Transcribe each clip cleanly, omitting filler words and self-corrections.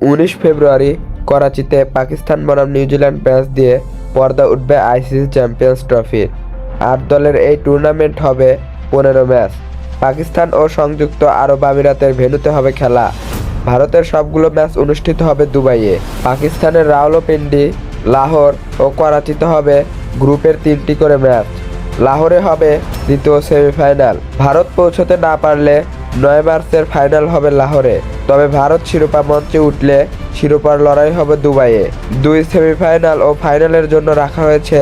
19 ফেব্রুয়ারি করাচিতে পাকিস্তান বনাম New Zealand match দিয়ে পর্দা উঠবে আইসিসি চ্যাম্পিয়ন্স ট্রফির। 8 দলের এই টুর্নামেন্ট হবে 15 ম্যাচ। পাকিস্তান ও সংযুক্ত আরব আমিরাতের ভেন্যুতে হবে খেলা। ভারতের সবগুলো ম্যাচ অনুষ্ঠিত হবে দুবাইয়ে। পাকিস্তানের রাওয়ালপিন্ডি, লাহোর ও করাচিতে হবে গ্রুপের 3টি করে ম্যাচ। লাহোরে হবে দ্বিতীয় সেমিফাইনাল। ভারত পৌঁছতে না পারলে 9 মার্চের ফাইনাল হবে লাহোরে। তবে ভারত শিরোপা মঞ্চে উঠলে শিরোপার লড়াই হবে দুবাইয়ে। 2 সেমিফাইনাল ও ফাইনালের জন্য রাখা হয়েছে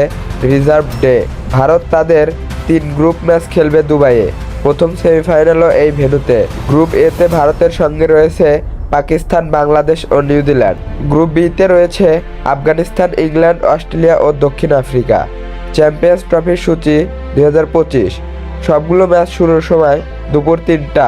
রিজার্ভ ডে। ভারত তাদের 3 গ্রুপ ম্যাচ খেলবে দুবাইয়ে। প্রথম সেমিফাইনালও এই ভেন্যুতে। গ্রুপ এতে ভারতের সঙ্গে রয়েছে পাকিস্তান, বাংলাদেশ ও নিউজিল্যান্ড। গ্রুপ বিতে রয়েছে আফগানিস্তান, ইংল্যান্ড, অস্ট্রেলিয়া ও দক্ষিণ আফ্রিকা। চ্যাম্পিয়ন্স ট্রফির সূচি 2025। সবগুলো ম্যাচ শুরুর সময় দুপুর 3টা।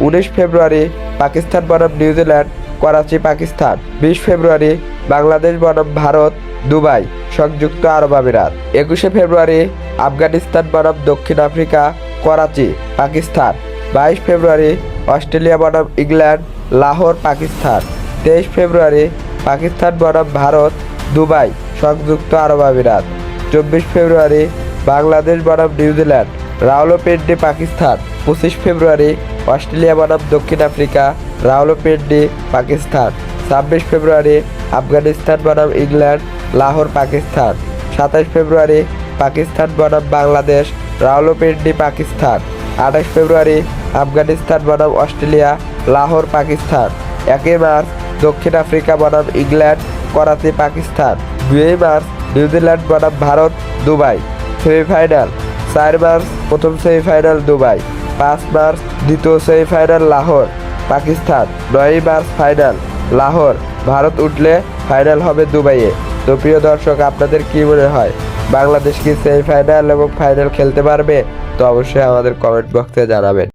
19 ফেব্রুয়ারি পাকিস্তান বনাম নিউজিল্যান্ড, করাচি, পাকিস্তান। 20 ফেব্রুয়ারি বাংলাদেশ বনাম ভারত, দুবাই, সংযুক্ত আরব আমিরাত। 21 ফেব্রুয়ারি আফগানিস্তান বনাম দক্ষিণ আফ্রিকা, করাচি, পাকিস্তান। 22 ফেব্রুয়ারি অস্ট্রেলিয়া বনাম ইংল্যান্ড, লাহোর, পাকিস্তান। 23 ফেব্রুয়ারি পাকিস্তান বনাম ভারত, দুবাই, সংযুক্ত আরব আমিরাত। 24 ফেব্রুয়ারি বাংলাদেশ বনাম নিউজিল্যান্ড, রাওয়ালপিন্ডি, পাকিস্তান। 25 ফেব্রুয়ারি অস্ট্রেলিয়া বনাম দক্ষিণ আফ্রিকা, রাওয়ালপিন্ডি, পাকিস্তান। 26 ফেব্রুয়ারি আফগানিস্তান বনাম ইংল্যান্ড, লাহোর, পাকিস্তান। 27 ফেব্রুয়ারি পাকিস্তান বনাম বাংলাদেশ, রাওয়ালপিন্ডি, পাকিস্তান। 28 ফেব্রুয়ারি আফগানিস্তান বনাম অস্ট্রেলিয়া, লাহোর, পাকিস্তান। 1 মার্চ দক্ষিণ আফ্রিকা বনাম England, Karachi, Pakistan. 2 March New Zealand বনাম ভারত, দুবাই, সেমিফাইনাল। 4 মার্চ প্রথম সেমিফাইনাল দুবাই। 5 মার্চ দ্বিতীয় semifinal Lahore, Pakistan. 9 March final Lahore. Bharat উঠলে ফাইনাল হবে দুবাইয়ে। তো প্রিয় দর্শক, আপনাদের কি মনে হয়, বাংলাদেশ কি সেমিফাইনাল এবং ফাইনাল খেলতে পারবে? তো অবশ্যই আমাদের কমেন্ট বক্সে জানাবেন।